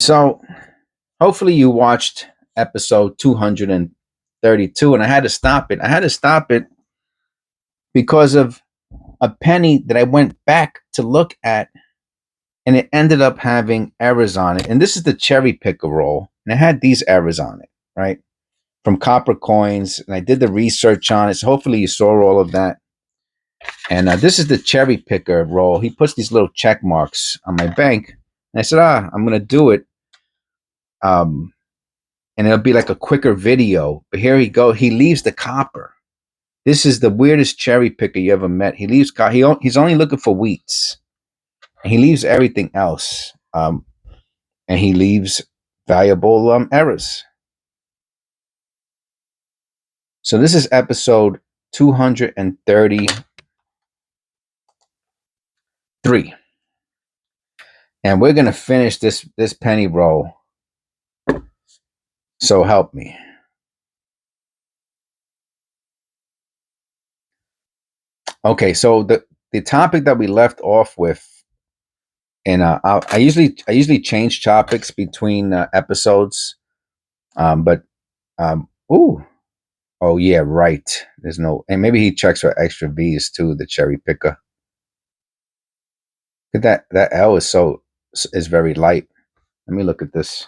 So hopefully you watched episode 232, and I had to stop it. I had to stop it because of a penny that I went back to look at, and it ended up having errors on it. And this is the cherry picker roll, and it had these errors on it, right? From copper coins, and I did the research on it. So hopefully you saw all of that. And this is the cherry picker roll. He puts these little check marks on my bank, and I said, I'm gonna do it. And it'll be like a quicker video. But here he go. He leaves the copper. This is the weirdest cherry picker you ever met. He leaves. He's only looking for wheats. And he leaves everything else. And he leaves valuable errors. So this is episode 233, and we're gonna finish this penny roll. So help me. Okay, so the topic that we left off with, and I usually change topics between episodes, but ooh, oh yeah, right. There's no, and maybe he checks for extra V's too. The cherry picker. Look at that L is very light. Let me look at this.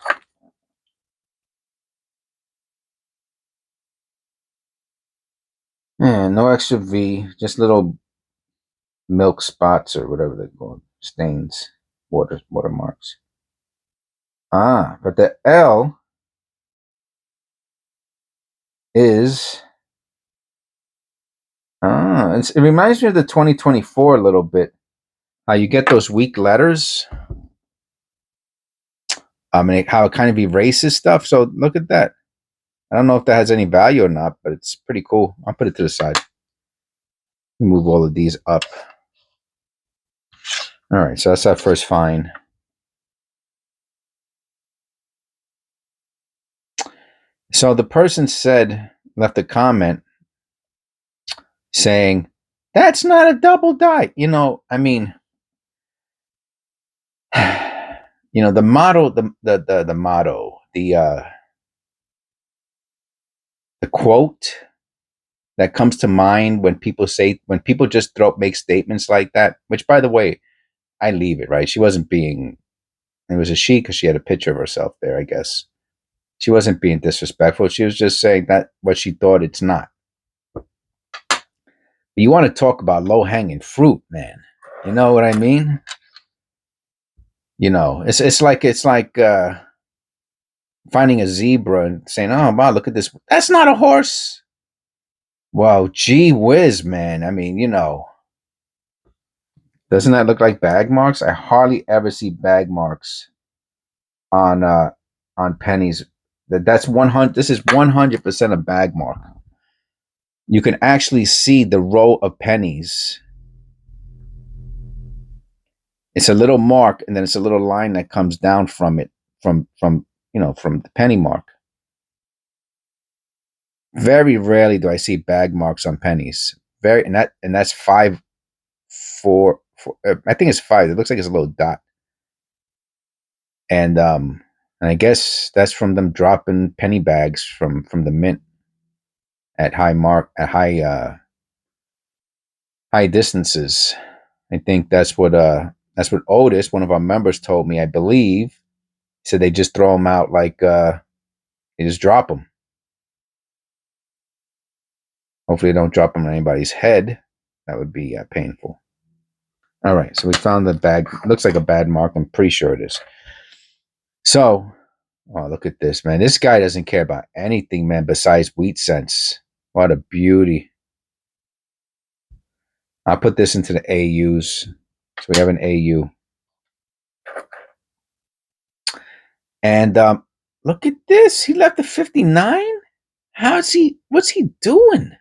Yeah, no extra V, just little milk spots or whatever they're called, stains, watermarks. But the L is it reminds me of the 2024 a little bit. You get those weak letters. And how it kind of erases stuff. So look at that. I don't know if that has any value or not, but it's pretty cool. I'll put it to the side. Move all of these up. All right, so that's our first find. So the person left a comment saying, that's not a double die. I mean, the motto, the motto, the quote that comes to mind when people just make statements like that, which by the way, I leave it, right? She wasn't being, it was a she because she had a picture of herself there, I guess. She wasn't being disrespectful. She was just saying that what she thought it's not. But you want to talk about low hanging fruit, man. You know what I mean? It's like finding a zebra and saying, "Oh wow, look at this. That's not a horse." Well, gee whiz, man. I mean, doesn't that look like bag marks? I hardly ever see bag marks on pennies. That's 100. This is 100% a bag mark. You can actually see the row of pennies. It's a little mark, and then it's a little line that comes down from it, from the penny mark. Very rarely do I see bag marks on pennies. That's 5, 4. I think it's 5. It looks like it's a little dot, and I guess that's from them dropping penny bags from the mint at high distances. I think that's what Otis, one of our members, told me. I believe he said they just throw them out like they just drop them. Hopefully, they don't drop them on anybody's head. That would be painful. All right, so we found the bag. Looks like a bad mark. I'm pretty sure it is. So, oh, look at this, man. This guy doesn't care about anything, man, besides wheat cents. What a beauty. I'll put this into the AUs. So we have an AU. And look at this. He left a 59? What's he doing?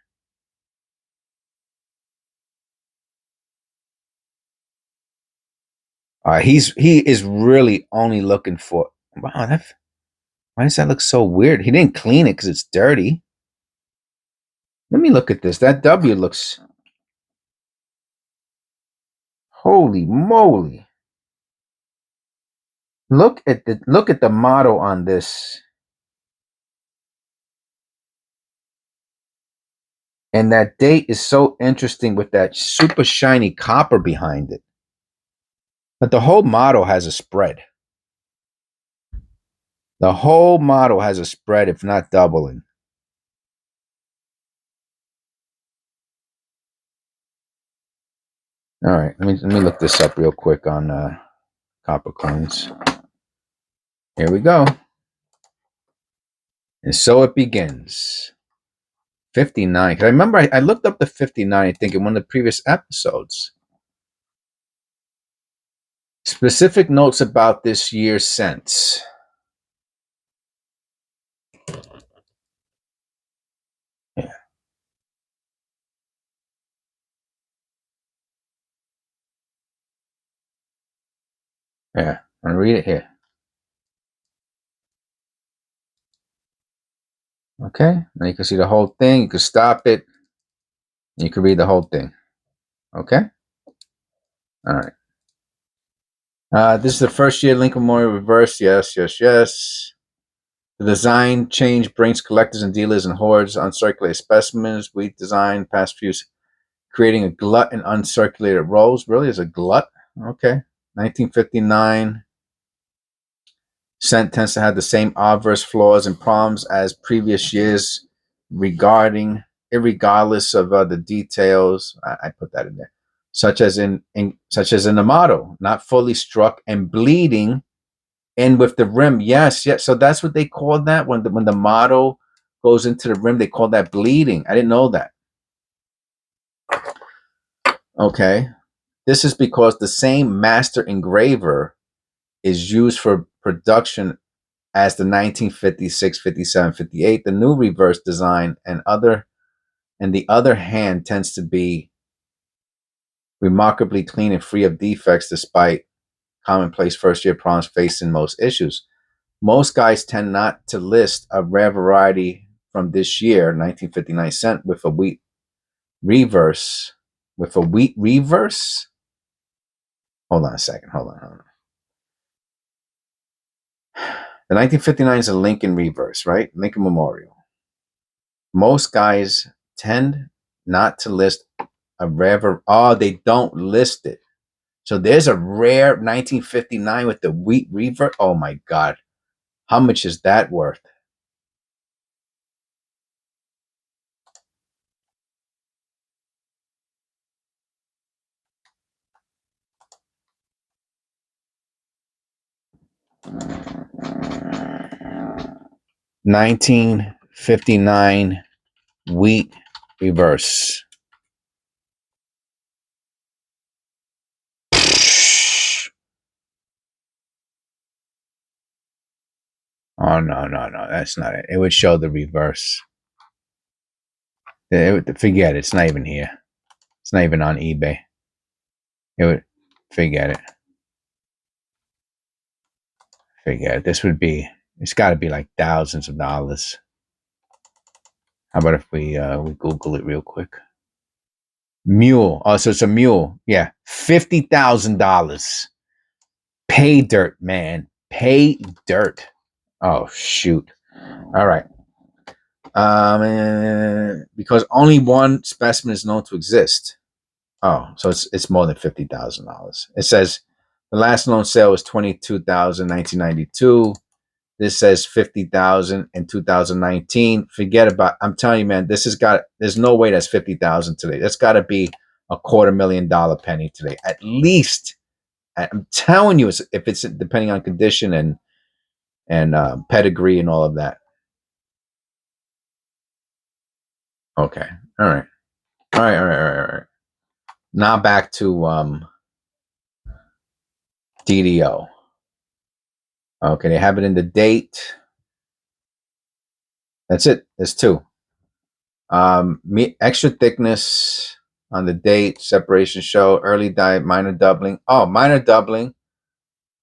He is really only looking for, wow, why does that look so weird? He didn't clean it because it's dirty. Let me look at this. That W looks, holy moly. Look at the model on this. And that date is so interesting with that super shiny copper behind it. But the whole model has a spread. The whole model has a spread, if not doubling. All right, let me look this up real quick on copper coins. Here we go. And so it begins. 59. Because I remember I looked up the 59, I think, in one of the previous episodes. Specific notes about this year's cents. Yeah. Yeah. I'm going to read it here. Okay. Now you can see the whole thing. You can stop it. You can read the whole thing. Okay. All right. This is the first year Lincoln Memorial reverse. Yes, yes, yes. The design change brings collectors and dealers and hoards uncirculated specimens. Weak design, past few, creating a glut in uncirculated rolls. Really, is a glut? Okay. 1959. Cent tends to have the same obverse flaws and problems as previous years irregardless of the details. I put that in there. Such as in the model, not fully struck and bleeding in with the rim. Yes, yes. So that's what they call that when the model goes into the rim. They call that bleeding. I didn't know that. Okay, this is because the same master engraver is used for production as the 1956, 57, 58. The new reverse design and the other hand tends to be remarkably clean and free of defects despite commonplace first year problems faced in most issues. Most guys tend not to list a rare variety from this year, 1959 cent, with a wheat reverse. With a wheat reverse? Hold on a second. Hold on. The 1959 is a Lincoln reverse, right? Lincoln Memorial. Most guys tend not to list a rare. Oh, they don't list it. So there's a rare 1959 with the wheat reverse. Oh my God. How much is that worth? $19.59 wheat reverse. Oh no, that's not it. It would show the reverse. Forget it. It's not even here. It's not even on eBay. It would forget it. Forget it. It's got to be like thousands of dollars. How about if we Google it real quick? Mule. Oh, so it's a mule. Yeah, $50,000. Pay dirt, man. Pay dirt. Oh shoot. All right. Because only one specimen is known to exist. Oh, so it's more than $50,000. It says the last known sale was 22,000 1992. This says 50,000 in 2019. Forget about. I'm telling you, man. There's no way that's 50,000 today. That's got to be $250,000 penny today, at least. I'm telling you, if it's depending on condition and pedigree and all of that. Okay. All right. All right. Now back to DDO. Okay, they have it in the date. That's it. There's two. Extra thickness on the date, separation show, early diet, minor doubling. Oh, minor doubling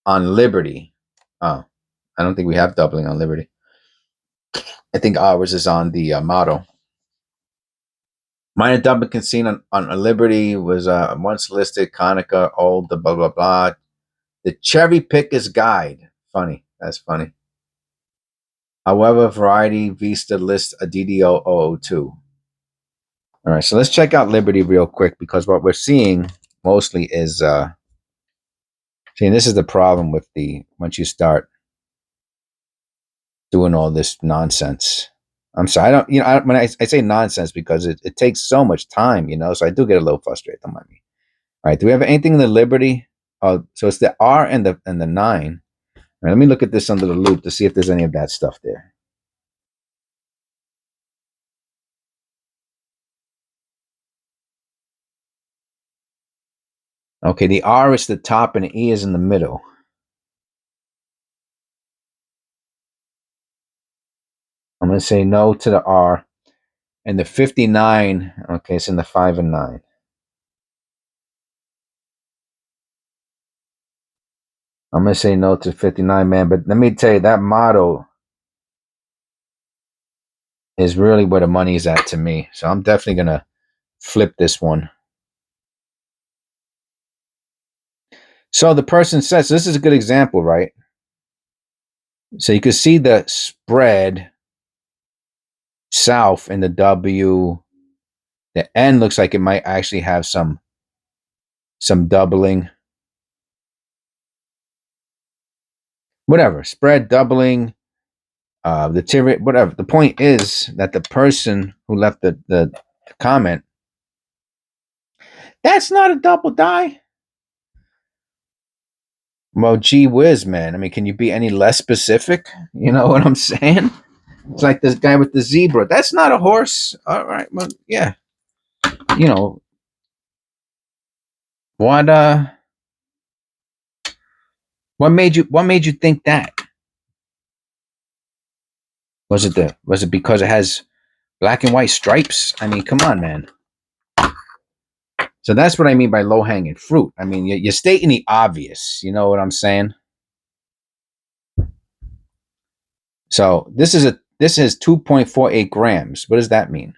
on Liberty. Oh, I don't think we have doubling on Liberty. I think ours is on the model. Minor doubling can seen on Liberty was once listed, Konica, old, the blah, blah, blah. The Cherry Picker's Guide, funny. That's funny. However, variety Vista lists a DDO002. All right, so let's check out Liberty real quick, because what we're seeing mostly is see, this is the problem with once you start doing all this nonsense. I'm sorry, I don't, when I say nonsense, because it takes so much time, so I do get a little frustrated. Don't mind me. All right, do we have anything in the Liberty? Oh, so it's the R and the 9. All right, let me look at this under the loop to see if there's any of that stuff there. Okay, the R is the top and the E is in the middle. I'm going to say no to the R. And the 59, okay, it's in the 5 and 9. I'm going to say no to 59, man. But let me tell you, that motto is really where the money is at to me. So I'm definitely going to flip this one. So the person says, so this is a good example, right? So you can see the spread south in the W. The N looks like it might actually have some doubling. Whatever, spread doubling, the tier, whatever. The point is that the person who left the comment, that's not a double die. Well, gee whiz, man. I mean, can you be any less specific? You know what I'm saying? It's like this guy with the zebra. That's not a horse. All right. Well, yeah. What what made you think that? Was it because it has black and white stripes? I mean, come on, man. So that's what I mean by low hanging fruit. I mean, you're stating the obvious. You know what I'm saying? So this is 2.48 grams. What does that mean?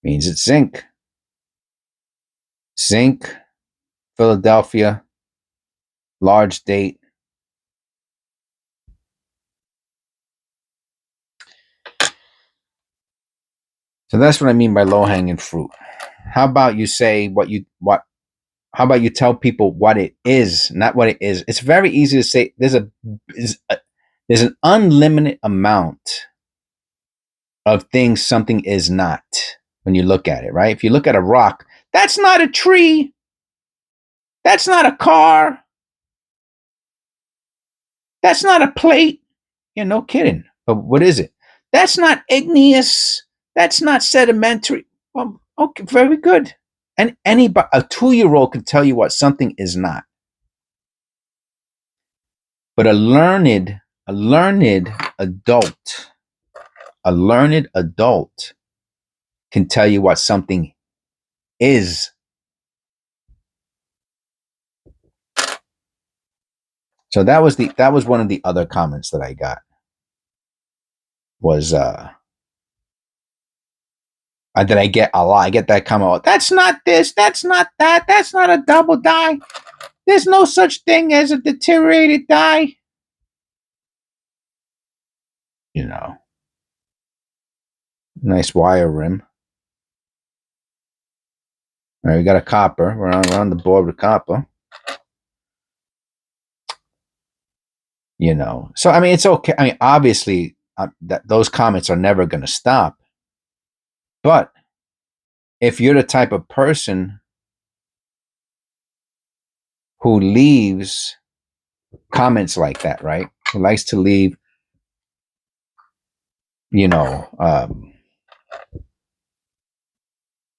Means it's zinc. Zinc, Philadelphia, large date. So that's what I mean by low hanging fruit. How about you say how about you tell people what it is, not what it is? It's very easy to say there's an unlimited amount of things something is not when you look at it, right? If you look at a rock, that's not a tree. That's not a car. That's not a plate. Yeah, no kidding. But what is it? That's not igneous. That's not sedimentary. Well, okay, very good. And anybody, a 2-year-old can tell you what something is not. But a learned adult, can tell you what something is. So that was one of the other comments that I got. Was that I get a lot. I get that comment. That's not this. That's not that. That's not a double die. There's no such thing as a deteriorated die. Nice wire rim. All right, we got a copper. We're on the board with copper. So I mean, it's okay. I mean, obviously, those comments are never going to stop. But if you're the type of person who leaves comments like that, right? Who likes to leave,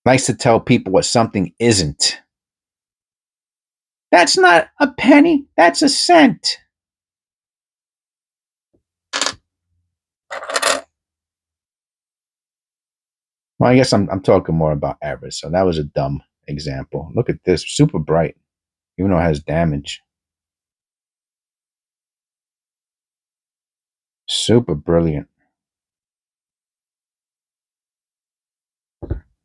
likes to tell people what something isn't. That's not a penny. That's a cent. Well, I guess I'm talking more about average. So that was a dumb example. Look at this, super bright, even though it has damage. Super brilliant.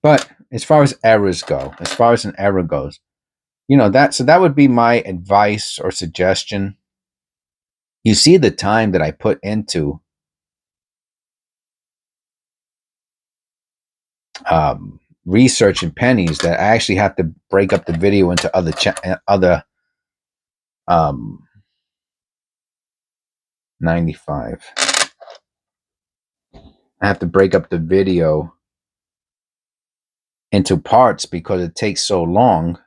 But as far as errors go, as far as an error goes, that would be my advice or suggestion. You see the time that I put into researching pennies that I actually have to break up the video into other 95. I have to break up the video into parts because it takes so long.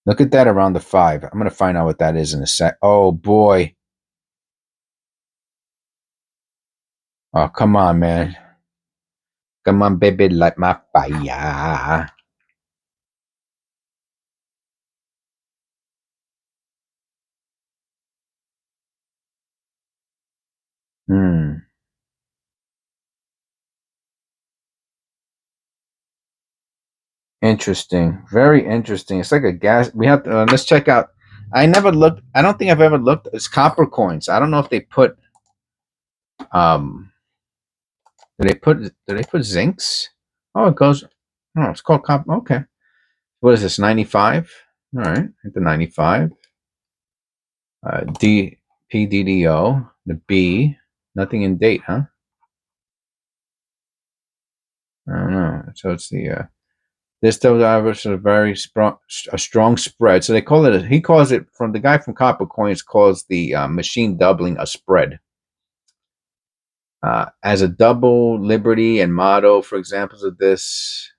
Look at that around the 5. I'm going to find out what that is in a sec. Oh, boy. Oh, come on, man. Come on, baby, light my fire. Interesting. Very interesting. It's like a gas. We have to, let's check out. I never looked. I don't think I've ever looked. It's copper coins. I don't know if they put, um, do they put zincs? Oh, it goes, oh, it's called copper. Okay. What is this? 95? All right. Hit the 95. PDDO, the B, nothing in date, huh? I don't know. So it's the, this double average is a strong spread. So they call it, he calls it, from the guy from Copper Coins calls the machine doubling a spread. As a double, Liberty and Motto, for examples of this.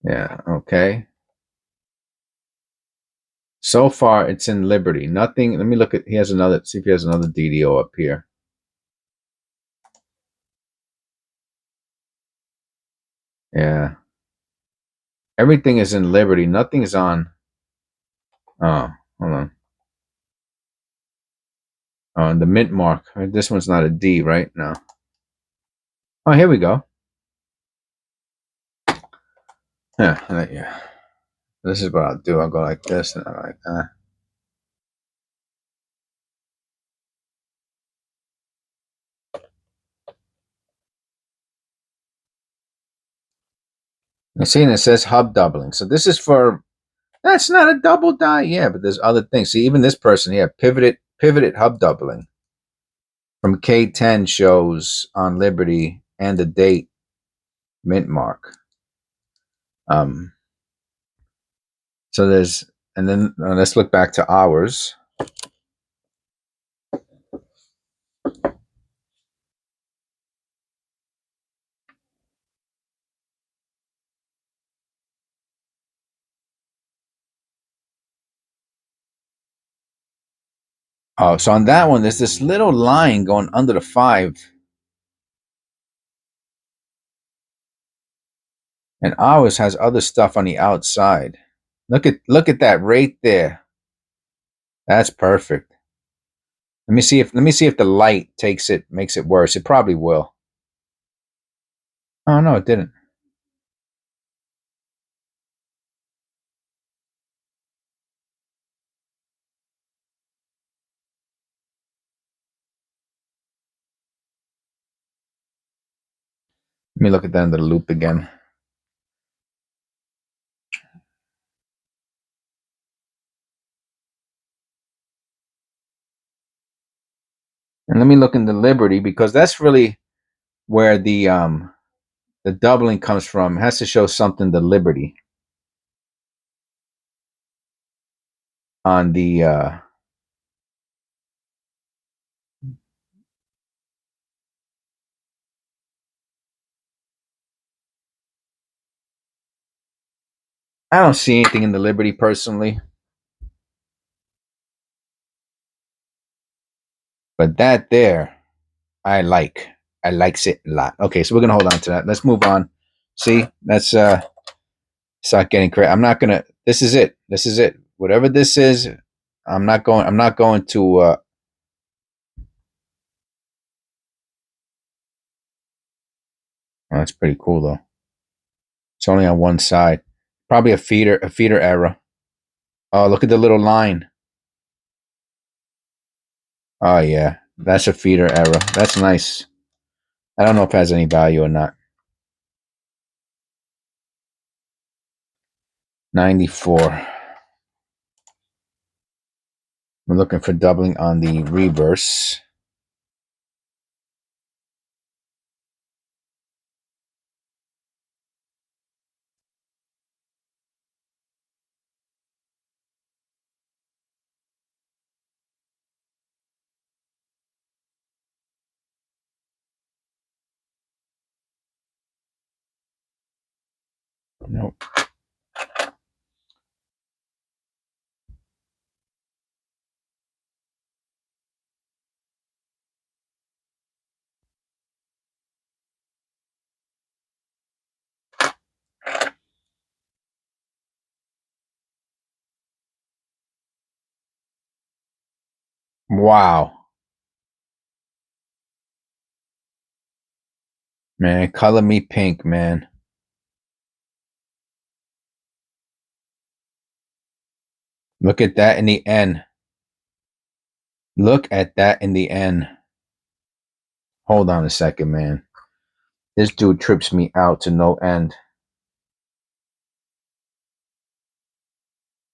Yeah, okay. So far, it's in Liberty. Nothing, let me look at, he has another, see if he has another DDO up here. Yeah. Everything is in Liberty. Nothing is on, oh, hold on. Oh, the mint mark. This one's not a D, right? No. Oh, here we go. Yeah, yeah. This is what I'll do. I'll go like this and like that. You see, and it says hub doubling. So this is for, that's not a double die. Yeah, but there's other things. See, even this person here, pivoted hub doubling from K10 shows on Liberty and the date mint mark. So there's, and then let's look back to ours. Oh, so on that one, there's this little line going under the 5. And ours has other stuff on the outside. Look at that right there. That's perfect. Let me see if the light makes it worse. It probably will. Oh no, it didn't. Let me look at that under the loop again. And let me look into Liberty, because that's really where the doubling comes from. It has to show something to Liberty on the I don't see anything in the Liberty personally. But that there, I likes it a lot. Okay, so we're gonna hold on to that. Let's move on. See, that's start getting crazy. I'm not gonna. This is it. This is it. Whatever this is, I'm not going. I'm not going to. Oh, that's pretty cool though. It's only on one side. Probably a feeder error. Oh, look at the little line. Oh yeah, that's a feeder error. That's nice. I don't know if it has any value or not. 94. We're looking for doubling on the reverse. Nope. Wow. Man, color me pink, man. Look at that in the end. Look at that in the end. Hold on a second, man. This dude trips me out to no end.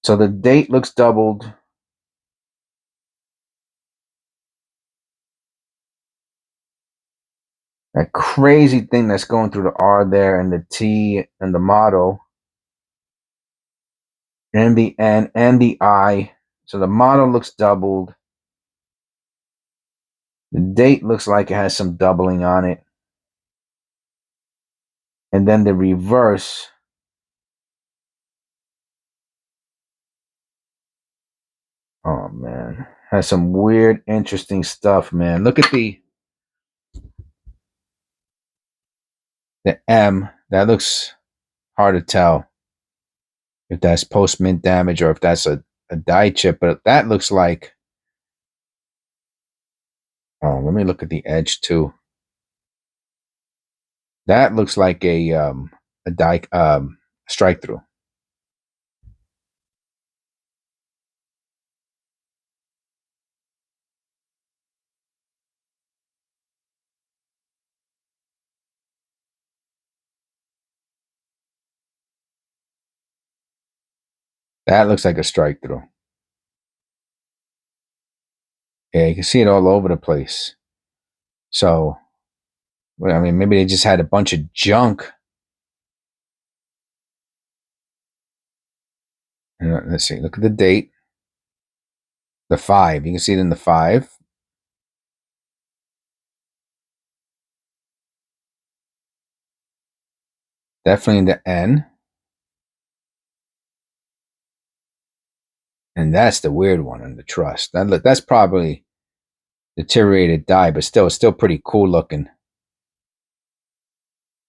So the date looks doubled. That crazy thing that's going through the R there and the T and the motto and the N and the I. So the motto looks doubled. The date looks like it has some doubling on it. And then the reverse. Oh, man. Has some weird, interesting stuff, man. Look at the M. That looks hard to tell if that's post-mint damage or if that's a die chip. But that looks like... Oh, let me look at the edge, too. That looks like a die strike through. That looks like a strike through. Yeah, you can see it all over the place. So, well, I mean, maybe they just had a bunch of junk. Let's see. Look at the date. The 5. You can see it in the 5. Definitely in the N. And that's the weird one in the trust. That's probably deteriorated die, but still, it's still pretty cool looking.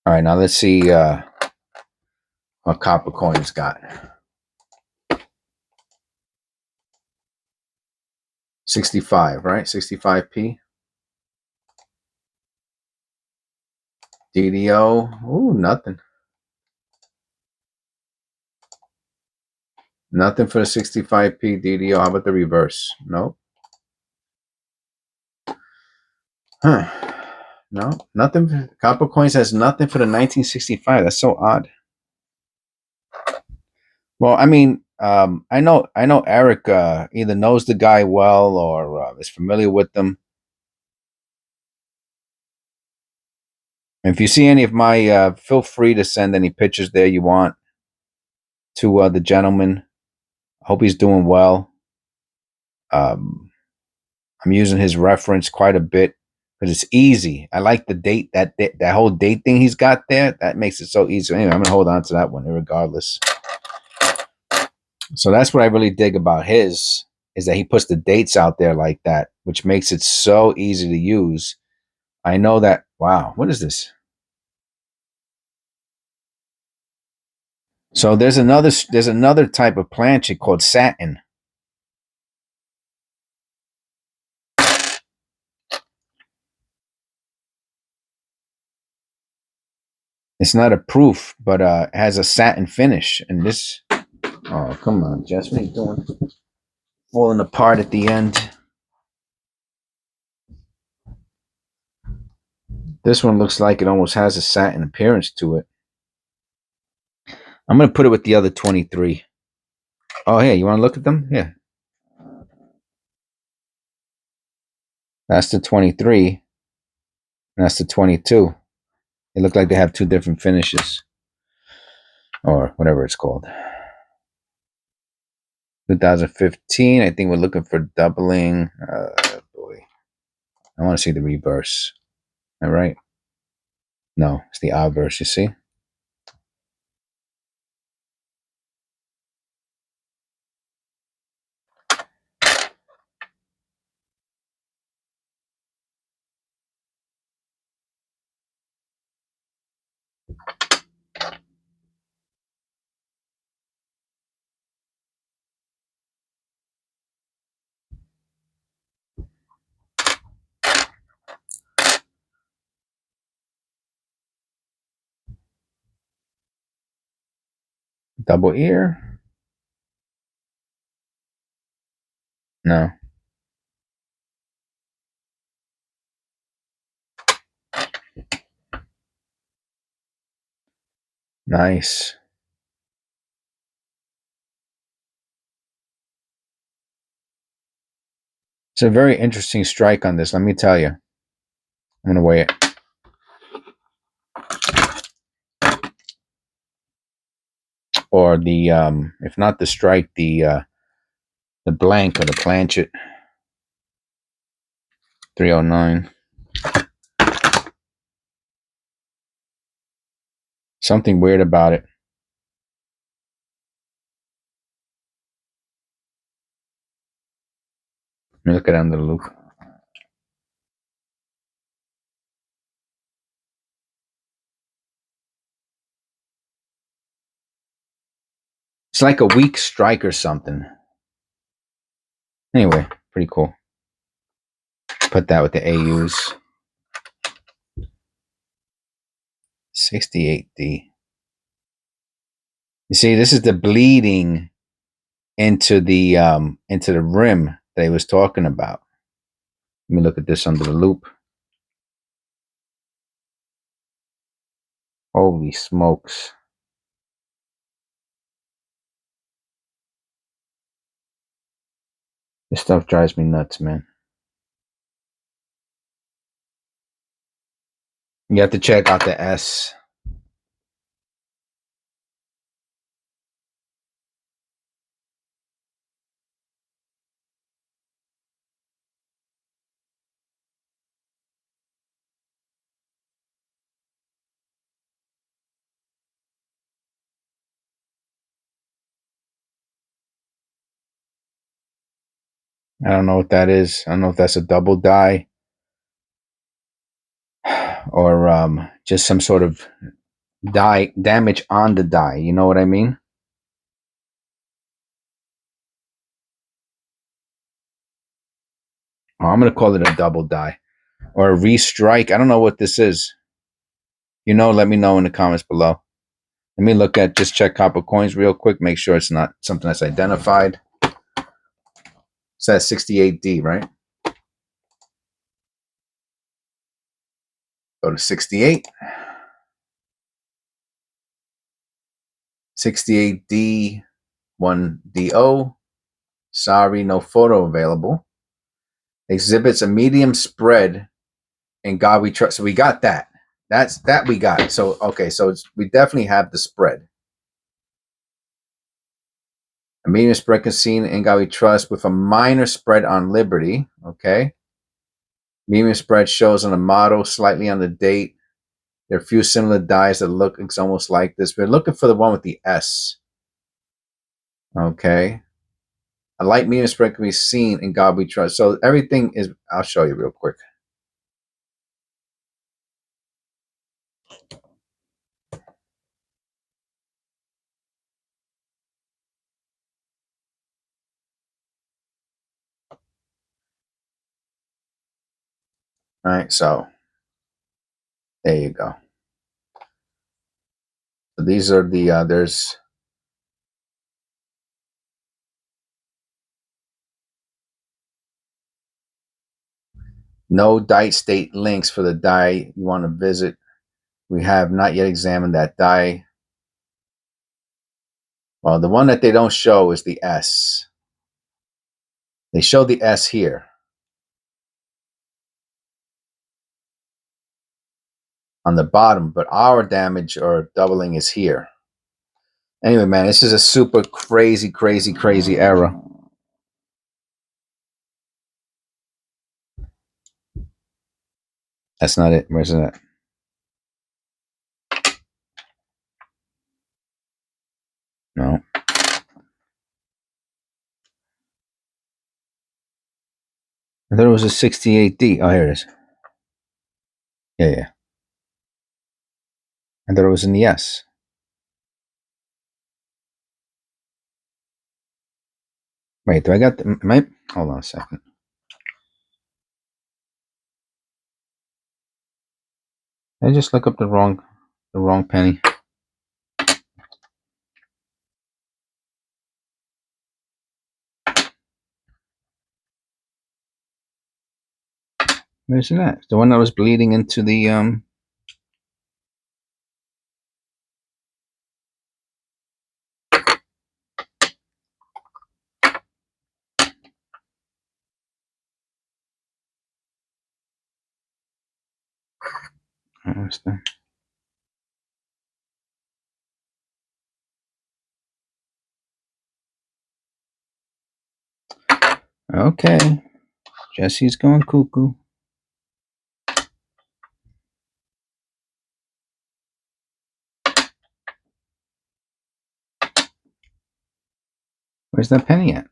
All right, now let's see what copper coin's got. 65, right? 65p. DDO. Ooh, nothing. Nothing for the 65p DDO. How about the reverse? Nope. Huh. No, nothing. Copper Coins has nothing for the 1965. That's so odd. Well, I mean, I know Eric either knows the guy well or is familiar with them. And if you see any of my, feel free to send any pictures there you want to the gentleman. I hope he's doing well. I'm using his reference quite a bit because it's easy. I like the date that whole date thing he's got there. That makes it so easy. Anyway, I'm gonna hold on to that one regardless. So that's what I really dig about his is that he puts the dates out there like that, which makes it so easy to use. I know that. Wow, what is this? So there's another type of planchet called satin. It's not a proof, but it has a satin finish. And this, oh come on, Jess, what are you doing? Falling apart at the end. This one looks like it almost has a satin appearance to it. I'm going to put it with the other 23. Oh, yeah. You want to look at them? Yeah. That's the 23. And that's the 22. They look like they have two different finishes. Or whatever it's called. 2015. I think we're looking for doubling. Boy. I want to see the reverse. Am I right? No, it's the obverse, you see? Double ear? No. Nice. It's a very interesting strike on this, let me tell you. I'm going to weigh it. Or the, if not the strike, the blank or the planchet. 309. Something weird about it. Let me look at it under the loop. It's like a weak strike or something. Anyway, pretty cool. Put that with the AUs. 68D. You see, this is the bleeding into the rim that he was talking about. Let me look at this under the loop. Holy smokes. This stuff drives me nuts, man. You have to check out the S. I don't know what that is. I don't know if that's a double die or just some sort of die damage on the die. You know what I mean? Oh, I'm going to call it a double die or a restrike. I don't know what this is. You know, let me know in the comments below. Let me look at, just check copper coins real quick. Make sure it's not something that's identified. It says 68D, right? Go to 68. 68D, 1DO. Sorry, no photo available. Exhibits a medium spread. In God we trust. So we got that. That we got. So okay, so we definitely have the spread. A medium spread can seen in God we trust with a minor spread on Liberty. Okay. Medium spread shows on the model, slightly on the date. There are a few similar dies that look almost like this. We're looking for the one with the S. Okay. A light medium spread can be seen in God we trust. So everything is, I'll show you real quick. All right, so there you go. So these are the, there's no die state links for the die you want to visit. We have not yet examined that die. Well, the one that they don't show is the S. They show the S here on the bottom, but our damage or doubling is here. Anyway, man, this is a super crazy, crazy, crazy error. That's not it. Where's it at? No. I thought it was a 68D. Oh, here it is. Yeah. I thought it was in the S. Wait, do I got the... Hold on a second. Did I just look up the wrong penny? Where's it at? The one that was bleeding into the what's that? Okay. Jesse's going cuckoo. Where's that penny at?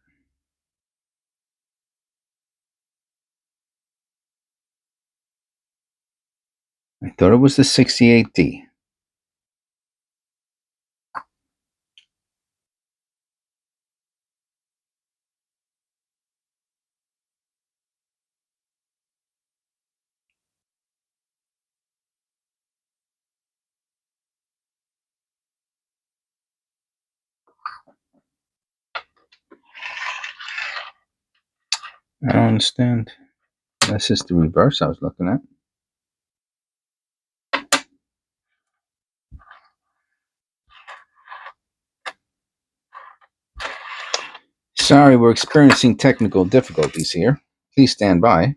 I thought it was the 68D. I don't understand. That's just the reverse I was looking at. Sorry, we're experiencing technical difficulties here. Please stand by. I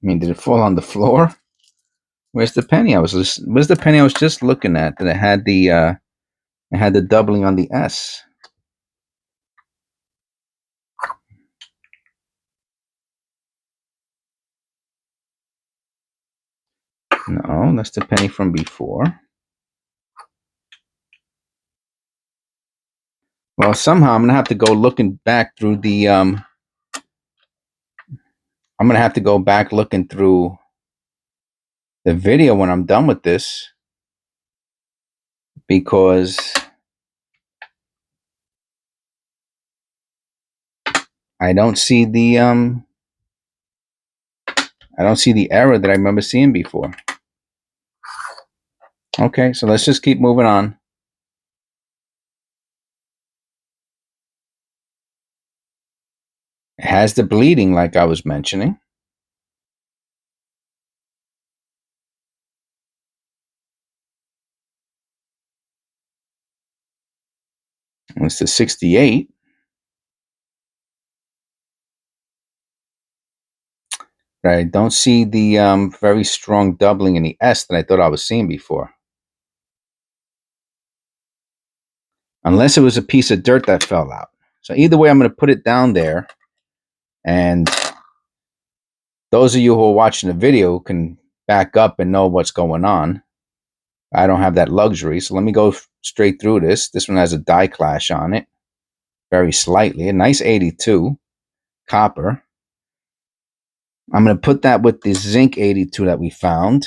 mean, did it fall on the floor? Where's the penny? Where's the penny I was just looking at that had the doubling on the S? No, that's the penny from before. Well, somehow I'm gonna have to go looking back through the I'm gonna have to go back looking through the video when I'm done with this, because I don't see the error that I remember seeing before. Okay, so let's just keep moving on. It has the bleeding like I was mentioning. It's the 68. But I don't see the very strong doubling in the S that I thought I was seeing before. Unless it was a piece of dirt that fell out. So either way, I'm going to put it down there. And those of you who are watching the video can back up and know what's going on. I don't have that luxury. So let me go straight through this. This one has a die clash on it. Very slightly. A nice 82. Copper. I'm going to put that with the zinc 82 that we found.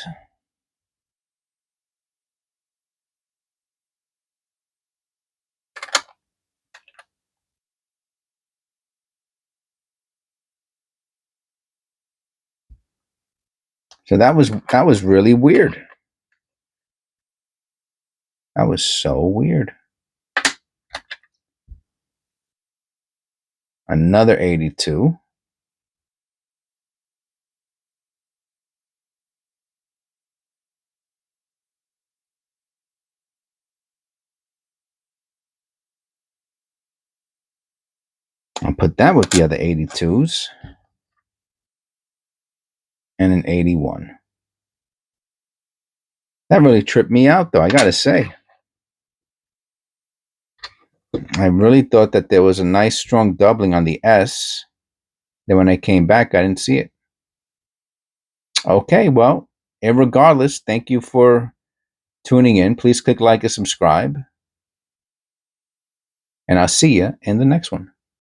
So that was really weird. That was so weird. Another 82. put that with the other 82s. And an 81. That really tripped me out, though, I gotta say. I really thought that there was a nice strong doubling on the S. Then when I came back, I didn't see it. Okay, well, irregardless, thank you for tuning in. Please click like and subscribe. And I'll see you in the next one.